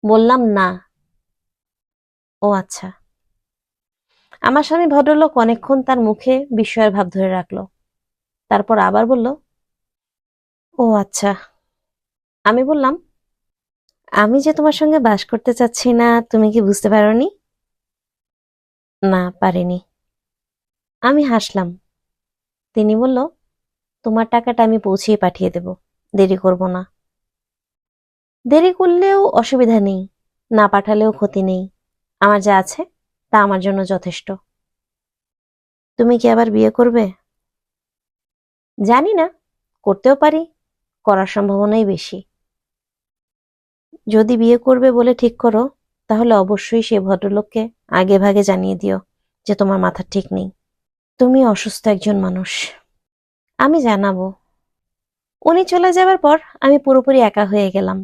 বললাম না। ও আচ্ছা। আমার স্বামী ভদ্রলোক অনেকক্ষণ তার মুখে বিস্ময়ের ভাব ধরে রাখলো। তারপর আবার বলল, ও আচ্ছা। আমি বললাম, আমি যে তোমার সঙ্গে বাস করতে চাচ্ছি না, তুমি কি বুঝতে পারোনি? না, পারিনি। আমি হাসলাম। তিনি বলল, তোমার টাকাটা আমি পৌঁছিয়ে পাঠিয়ে দেব, দেরি করব না। দেরি করলেও অসুবিধা নেই, না পাঠালেও ক্ষতি নেই। আমার যা আছে তা আমার জন্য যথেষ্ট। তুমি কি আবার বিয়ে করবে? জানি না, করতেও পারি, করার সম্ভাবনাই বেশি। যদি বিয়ে করবে বলে ঠিক করো, তাহলে অবশ্যই সেই ভদ্রলোককে আগে ভাগে জানিয়ে দিও যে তোমার মাথা ঠিক নেই। তুমি অসুস্থ একজন মানুষ। আমি জানাবো। উনি চলে যাবার পর আমি পুরোপুরি একা হয়ে গেলাম।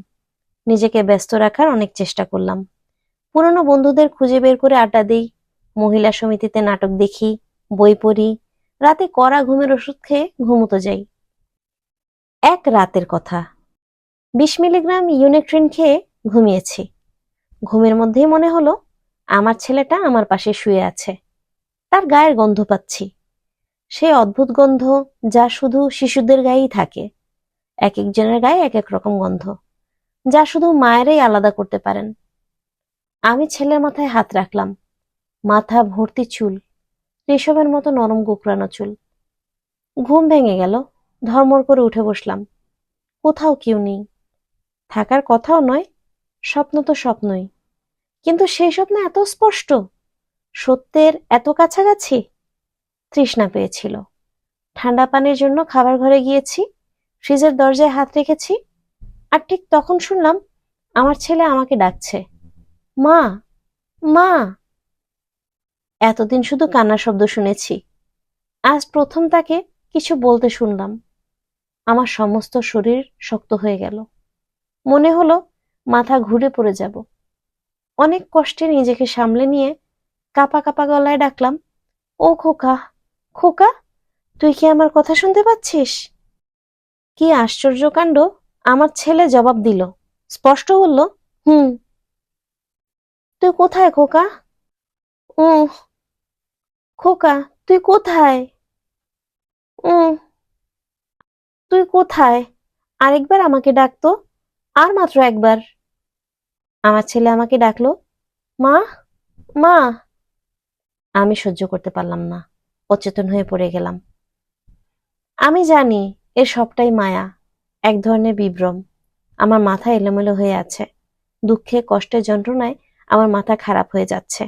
নিজেকে ব্যস্ত রাখার অনেক চেষ্টা করলাম। পুরনো বন্ধুদের খুঁজে বের করে আড্ডা দিই, মহিলা সমিতিতে নাটক দেখি, বই পড়ি, রাতে কড়া ঘুমের ওষুধ খেয়ে ঘুমোতে যাই। এক রাতের কথা, 20 মিলিগ্রাম ইউনেট্রিন খেয়ে ঘুমিয়েছি। ঘুমের মধ্যেই মনে হলো আমার ছেলেটা আমার পাশে শুয়ে আছে। তার গায়ের গন্ধ পাচ্ছি, সেই অদ্ভুত গন্ধ যা শুধু শিশুদের গায়েই থাকে। এক একজনের গায়ে এক এক রকম গন্ধ, যা শুধু মায়েরাই আলাদা করতে পারেন। আমি ছেলের মাথায় হাত রাখলাম। মাথা ভর্তি চুল, রেশমের মতো নরম গোকরানো চুল। ঘুম ভেঙে গেল, ধর্মর করে উঠে বসলাম। কোথাও কেউ নেই, থাকার কথাও নয়। স্বপ্ন তো স্বপ্নই, কিন্তু সেই স্বপ্ন এত স্পষ্ট, সত্যের এত কাছাকাছি। তৃষ্ণা পেয়েছিল। ঠান্ডা পানির জন্য খাবার ঘরে গিয়েছি, ফ্রিজের দরজায় হাত রেখেছি, আর ঠিক তখন শুনলাম আমার ছেলে আমাকে ডাকছে, মা, মা। এতদিন শুধু কান্নার শব্দ শুনেছি, আজ প্রথম তাকে কিছু বলতে শুনলাম। আমার সমস্ত শরীর শক্ত হয়ে গেল। মনে হলো মাথা ঘুরে পড়ে যাব। অনেক কষ্টে নিজেকে সামলে নিয়ে কাঁপা কাঁপা গলায় ডাকলাম, ও খোকা, খোকা, তুই কি আমার কথা শুনতে পাচ্ছিস? কি আশ্চর্য কাণ্ড! আমার ছেলে জবাব দিল, স্পষ্ট বলল, হুম। তুই কোথায় খোকা? উহ। খোকা, তুই কোথায়? উহ। তুই কোথায়? আরেকবার আমাকে ডাকতো, আর মাত্র একবার। আমার ছেলে আমাকে ডাকলো, মা, মা। আমি সহ্য করতে পারলাম না, অচেতন হয়ে পড়ে গেলাম। আমি জানি এর সবটাই মায়া, এক ধরনের বিভ্রম। আমার মাথা এলোমেলো হয়ে আছে, দুঃখে কষ্টে যন্ত্রণায় আমার মাথা খারাপ হয়ে যাচ্ছে।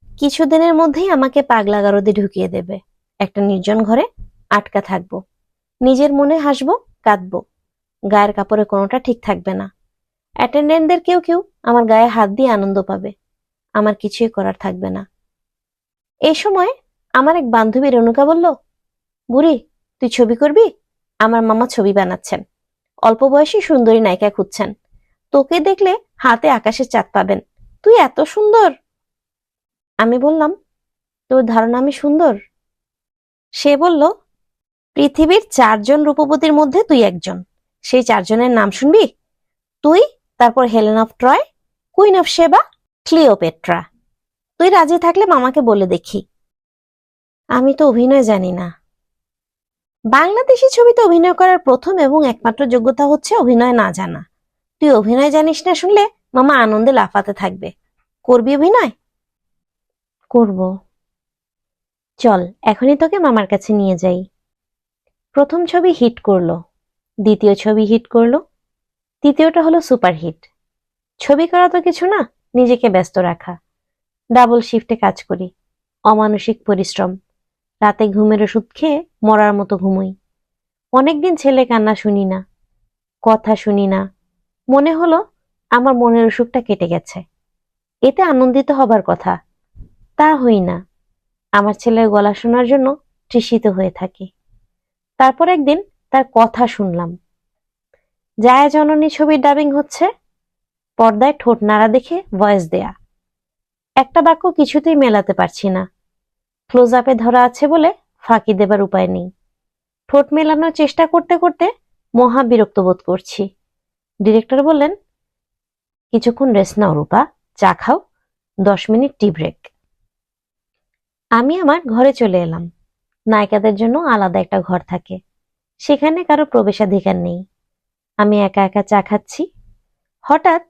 কিছুদিনের মধ্যেই আমাকে পাগলা গারদে ঢুকিয়ে দেবে। একটা নির্জন ঘরে আটকা থাকবো, নিজের মনে হাসবো, কাঁদবো। গায়ের কাপড়ে কোনোটা ঠিক থাকবে না। অ্যাটেন্ডেন্টদের কেউ কেউ আমার গায়ে হাত দিয়ে আনন্দ পাবে, আমার কিছুই করার থাকবে না। এই সময় আমার এক বান্ধবী রেণুকা বলল, বুড়ি, তুই ছবি করবি? আমার মামা ছবি বানাচ্ছেন, অল্প বয়সী সুন্দরী নায়িকা খুঁজছেন। তোকে দেখলে হাতে আকাশের চাঁদ পাবেন, তুই এত সুন্দর। আমি বললাম, তোর ধারণা আমি সুন্দর? সে বলল, পৃথিবীর 4 জন রূপবতীর মধ্যে তুই একজন। সেই 4 জনের নাম শুনবি? তুই, তারপর Helen of Troy, queen of সেবা, ক্লিওপেট্রা। তুই রাজি থাকলে মামাকে বলে দেখি। আমি তো অভিনয় জানি না। বাংলাদেশি ছবিতে অভিনয় করার প্রথম এবং একমাত্র যোগ্যতা হচ্ছে অভিনয় না জানা। তুই অভিনয় জানিস না শুনলে মামা আনন্দে লাফাতে থাকবে। করবি অভিনয়? করব। চল এখনই তোকে মামার কাছে নিয়ে যাই। প্রথম ছবি হিট করলো, দ্বিতীয় ছবি হিট করলো, তৃতীয়টা হলো সুপারহিট। ছবি করা তো কিছু না, নিজেকে ব্যস্ত রাখা। ডাবল শিফটে কাজ করি, অমানসিক পরিশ্রম। রাতে ঘুমের ওষুধ খেয়ে মরার মতো ঘুমোই। অনেকদিন ছেলে কান্না শুনি না, কথা শুনি না। মনে হলো আমার মনের অসুখটা কেটে গেছে। এতে আনন্দিত হবার কথা, তা হই না। আমার ছেলের গলা শোনার জন্য তৃষিত হয়ে থাকি। তারপর একদিন তার কথা শুনলাম। জায়া জননী ছবির ডাবিং হচ্ছে, পর্দায় ঠোঁট নাড়া দেখে ভয়েস দেয়া। একটা বাক্য কিছুতেই মেলাতে পারছি না। ক্লোজ আপে ধরা আছে বলে ফাঁকি দেবার উপায় নেই। ঠোঁট মেলানোর চেষ্টা করতে করতে মহা বিরক্ত বোধ করছি। ডিরেক্টর বললেন, কিছুক্ষণ রেস্ট নাও রূপা, চা খাও, 10 মিনিট টি ব্রেক। আমি আমার ঘরে চলে এলাম। নায়িকাদের জন্য আলাদা একটা ঘর থাকে, সেখানে কারো প্রবেশাধিকার নেই। আমি একা একা চা খাচ্ছি। হঠাৎ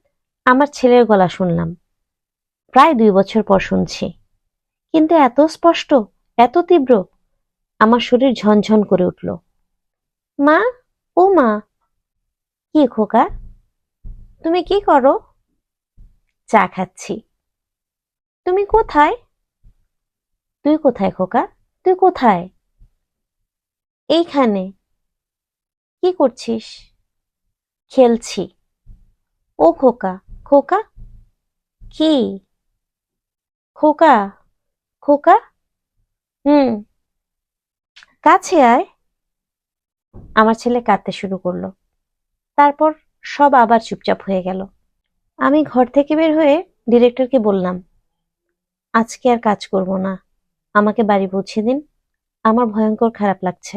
আমার ছেলের গলা শুনলাম। প্রায় 2 বছর পর শুনছি, কিন্তু এত স্পষ্ট, এত তীব্র, আমার শরীর ঝনঝন করে উঠল। মা, ও মা। কি খোকা, তুমি কি করো? চা খাচ্ছি। তুমি কোথায়? তুই কোথায় খোকা, তুই কোথায়? এইখানে। কি করছিস? খেলছি। ও খোকা, খোকা। কি খোকা, খোকা? হুম, কাছে আয়। আমার ছেলে কাঁদতে শুরু করলো। তারপর সব আবার চুপচাপ হয়ে গেল। আমি ঘর থেকে বের হয়ে ডিরেক্টরকে বললাম, আজকে আর কাজ করব না, আমাকে বাড়ি পৌঁছে দিন, আমার ভয়ঙ্কর খারাপ লাগছে।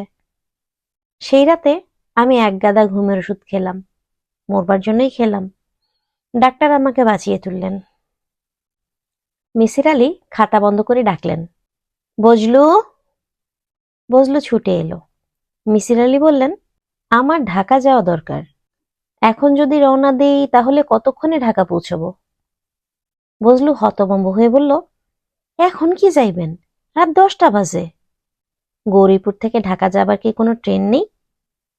সেই রাতে আমি এক গাদা ঘুমের ওষুধ খেলাম, মরবার জন্যই খেলাম। ডাক্তার আমাকে বাঁচিয়ে তুললেন। মিসির আলী খাতা বন্ধ করে ডাকলেন, বজলু। বজলু ছুটে এলো। মিসির আলী বললেন, আমার ঢাকা যাওয়া দরকার। এখন যদি রওনা দেই তাহলে কতক্ষণে ঢাকা পৌঁছবো? বজলু হতভম্ব হয়ে বলল, এখন কি যাইবেন? রাত 10টা বাজে। গৌরীপুর থেকে ঢাকা যাবার কি কোনো ট্রেন নেই,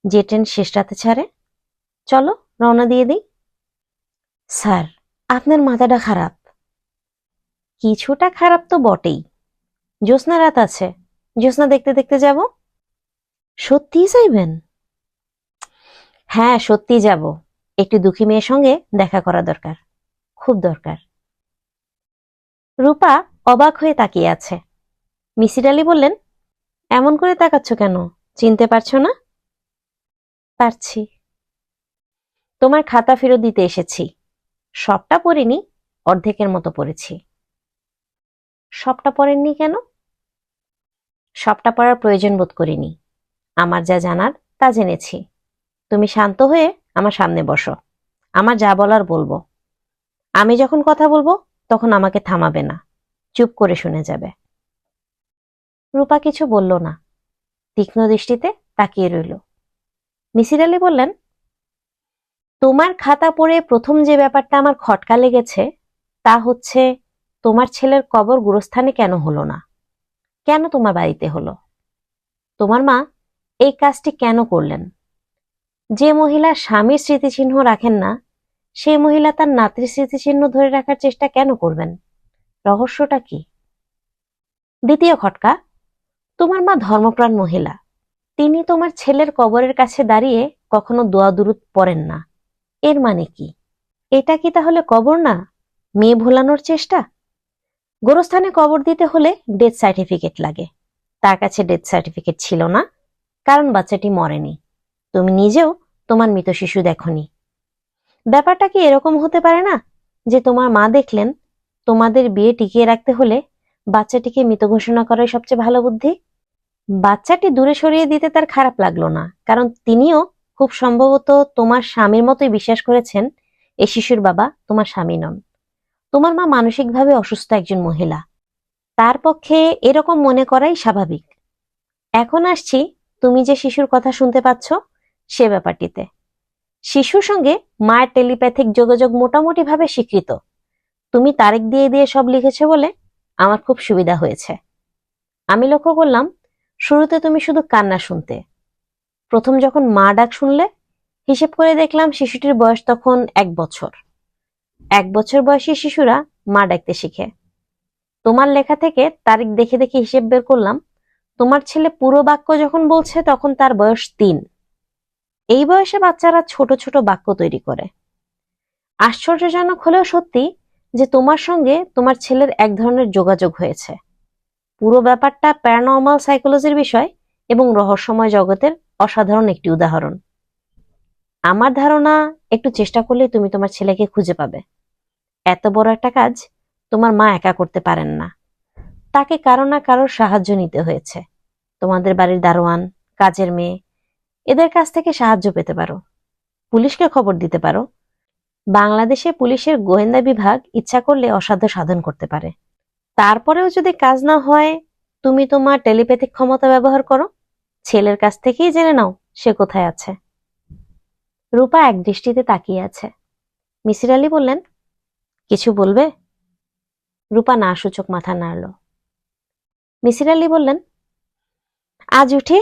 যে ট্রেন শেষ রাতে ছাড়ে? চলো রওনা দিয়ে দিই। স্যার, আপনার মাথাটা খারাপ। কিছুটা খারাপ তো বটেই। জ্যোৎস্না রাত আছে, জ্যোৎস্না দেখতে দেখতে যাব। সত্যিই যাইবেন? হ্যাঁ, সত্যি যাব। একটি দুঃখী মেয়ের সঙ্গে দেখা করা দরকার, খুব দরকার। রূপা অবাক হয়ে তাকিয়ে আছে। মিসির আলী বললেন, এমন করে তাকাচ্ছ কেন? চিনতে পারছো না? পারছি। তোমার খাতা ফেরত দিতে এসেছি। সবটা পড়িনি, অর্ধেকের মতো পড়েছি। সবটা পড়েননি কেন? সবটা পড়ার প্রয়োজন বোধ করিনি। আমার যা জানার তা জেনেছি। তুমি শান্ত হয়ে আমার সামনে বসো, আমার যা বলার বলবো। আমি যখন কথা বলবো তখন আমাকে থামাবে না, চুপ করে শুনে যাবে। রূপা কিছু বলল না, তীক্ষ্ণ দৃষ্টিতে তাকিয়ে রইল। মিসির আলী বললেন, তোমার খাতা পড়ে প্রথম যে ব্যাপারটা আমার খটকা লেগেছে তা হচ্ছে, তোমার ছেলের কবর গোরস্থানে কেন হলো না? কেন তোমার বাড়িতে হলো? তোমার মা এই কাজটি কেন করলেন? যে মহিলা স্বামীর স্মৃতিচিহ্ন রাখেন না, সেই মহিলা তার নাতির স্মৃতিচিহ্ন ধরে রাখার চেষ্টা কেন করবেন? রহস্যটা কি? দ্বিতীয় খটকা, তোমার মা ধর্মপ্রাণ মহিলা। তিনি তোমার ছেলের কবরের কাছে দাঁড়িয়ে কখনো দোয়া দুরূদ পড়েন না। এর মানে কি? এটা কি তাহলে কবর না, মেয়ে ভোলানোর চেষ্টা? গোরস্থানে কবর দিতে হলে ডেথ সার্টিফিকেট লাগে। তার কাছে ডেথ সার্টিফিকেট ছিল না, কারণ বাচ্চাটি মরেনি। তুমি নিজেও তোমার মৃত শিশু দেখনি। ব্যাপারটা কি এরকম হতে পারে না যে তোমার মা দেখলেন তোমাদের বিয়ে টিকিয়ে রাখতে হলে বাচ্চাটিকে মৃত ঘোষণা করাই সবচেয়ে ভালো বুদ্ধি? বাচ্চাটি দূরে সরিয়ে দিতে তার খারাপ লাগলো না, কারণ তিনিও খুব সম্ভবত তোমার স্বামীর মতোই বিশ্বাস করেছেন এই শিশুর বাবা তোমার স্বামী নন। তোমার মা মানসিকভাবে অসুস্থ একজন মহিলা, তার পক্ষে এরকম মনে করাই স্বাভাবিক। এখন আসছি তুমি যে শিশুর কথা শুনতে পাচ্ছ সে ব্যাপারটিতে। শিশুর সঙ্গে মায়ের টেলিপ্যাথিক যোগাযোগ মোটামুটি ভাবে স্বীকৃত। তুমি তারিখ দিয়ে দিয়ে সব লিখেছে বলে আমার খুব সুবিধা হয়েছে। আমি লক্ষ্য করলাম শুরুতে তুমি শুধু কান্না শুনতে। প্রথম যখন মা ডাক শুনলে, হিসেব করে দেখলাম শিশুটির বয়স তখন 1 বছর। 1 বছর বয়সী শিশুরা মা ডাকতে শিখে। তোমার লেখা থেকে তারিখ দেখে দেখে হিসেব বের করলাম, তোমার ছেলে পুরো বাক্য যখন বলছে তখন তার বয়স 3। এই বয়সে বাচ্চারা ছোট ছোট বাক্য তৈরি করে। আশ্চর্যজনক হলেও সত্যি যে তোমার সঙ্গে তোমার ছেলের এক ধরনের যোগাযোগ হয়েছে। পুরো ব্যাপারটা প্যারানর্মাল সাইকোলজির বিষয় এবং রহস্যময় জগতের অসাধারণ একটি উদাহরণ। আমার ধারণা একটু চেষ্টা করলে তুমি তোমার ছেলেকে খুঁজে পাবে। এত বড় একটা কাজ তোমার মা একা করতে পারেন না, তাকে কারো না কারোর সাহায্য নিতে হয়েছে। তোমাদের বাড়ির দারোয়ান, কাজের মেয়ে, এদের কাছ থেকে সাহায্য পেতে পারো। পুলিশকে খবর দিতে পারো। বাংলাদেশে পুলিশের গোয়েন্দা বিভাগ ইচ্ছা করলে অসাধ্য সাধন করতে পারে। তারপরেও যদি কাজ না হয়, তুমি তোমার টেলিপ্যাথিক ক্ষমতা ব্যবহার করো। ছেলের কাছ থেকেই জেনে নাও সে কোথায় আছে। রূপা এক দৃষ্টিতে তাকিয়ে আছে। মিসির আলী বললেন, কিছু বলবে? রূপা না সূচক মাথা নাড়ল। মিসির আলী বললেন, আজ উঠে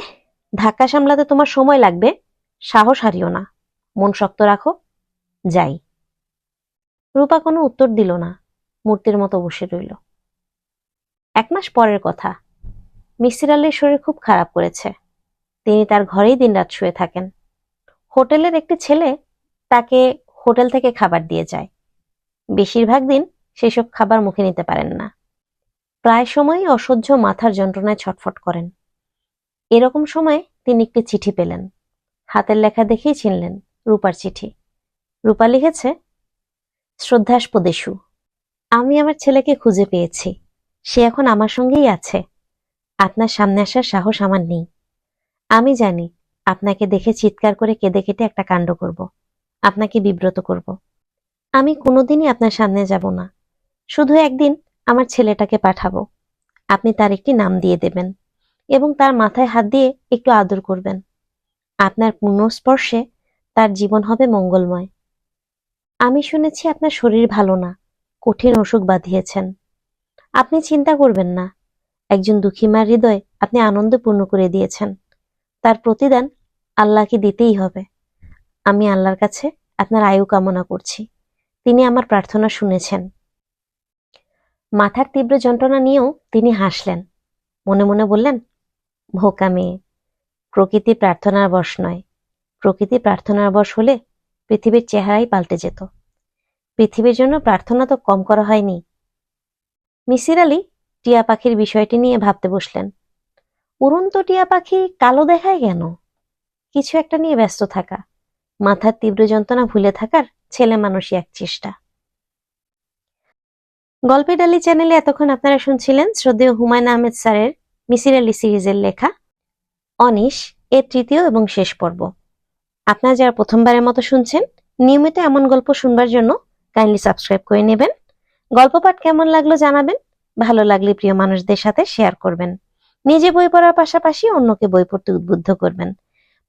ধাক্কা সামলাতে তোমার সময় লাগবে, সাহস হারিও না, মন শক্ত রাখো, যাই। রূপা কোনো উত্তর দিল না, মূর্তির মতো বসে রইল। 1 মাস পরের কথা। মিসির আলীর শরীর খুব খারাপ করেছে। তিনি তার ঘরেই দিনরাত শুয়ে থাকেন। হোটেলের একটি ছেলে তাকে হোটেল থেকে খাবার দিয়ে যায়। বেশিরভাগ দিন সেসব খাবার মুখে নিতে পারেন না। প্রায় সময়ই অসহ্য মাথার যন্ত্রণায় ছটফট করেন। এরকম সময় তিনি একটি চিঠি পেলেন। হাতের লেখা দেখেই চিনলেন রূপার চিঠি। রূপা লিখেছে, শ্রদ্ধাস্পদেশু, আমি আমার ছেলেকে খুঁজে পেয়েছি। সে এখন আমার সঙ্গেই আছে। আপনার সামনে আসার সাহস আমার নেই। আমি জানি আপনাকে দেখে চিৎকার করে কেঁদে কেটে একটা কাণ্ড করব, আপনাকে বিব্রত করব। আমি কোনোদিনই আপনার সামনে যাব না। শুধু একদিন আমার ছেলেটাকে পাঠাবো। আপনি তার একটি নাম দিয়ে দেবেন এবং তার মাথায় হাত দিয়ে একটু আদর করবেন। আপনার পুণ্যস্পর্শে তার জীবন হবে মঙ্গলময়। আমি শুনেছি আপনার শরীর ভালো না, কঠিন অসুখ বাঁধিয়েছেন। আপনি চিন্তা করবেন না। একজন দুঃখী মার হৃদয় আপনি আনন্দ পূর্ণ করে দিয়েছেন। তার প্রতিদান আল্লাহকে দিতেই হবে। আমি আল্লাহর কাছে আপনার আয়ু কামনা করছি। তিনি আমার প্রার্থনা শুনেছেন। মাথার তীব্র যন্ত্রণা নিয়েও তিনি হাসলেন। মনে মনে বললেন, ভোকা মেয়ে। প্রকৃতি প্রার্থনার বশ নয়। প্রকৃতি প্রার্থনার বশ হলে পৃথিবীর চেহারাই পাল্টে যেত। পৃথিবীর জন্য প্রার্থনা তো কম করা হয়নি। মিসির আলী টিয়া পাখির বিষয়টি নিয়ে ভাবতে বসলেন। উড়ন্ত টিয়া পাখি কালো দেখায় কেন? কিছু একটা নিয়ে ব্যস্ত থাকা, মাথার তীব্র যন্ত্রণা ভুলে থাকার ছেলে মানুষই এক চেষ্টা। গল্পের ডালি চ্যানেলে এতক্ষণ আপনারা শুনছিলেন শ্রদ্ধেয় হুমায়ুন আহমেদ স্যারের মিসির আলী সিরিজের লেখা অনিশ এর 3য় এবং শেষ পর্ব। আপনারা যারা প্রথমবারের মতো শুনছেন, নিয়মিত এমন গল্প শুনবার জন্য কাইন্ডলি সাবস্ক্রাইব করে নেবেন। গল্প পাঠ কেমন লাগলো জানাবেন। ভালো লাগলে প্রিয় মানুষদের সাথে শেয়ার করবেন। নিজে বই পড়ার পাশাপাশি অন্যকে বই পড়তে উদ্বুদ্ধ করবেন।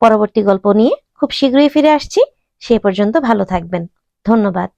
পরবর্তী গল্প নিয়ে খুব শীঘ্রই ফিরে আসছি। সে পর্যন্ত ভালো থাকবেন। ধন্যবাদ।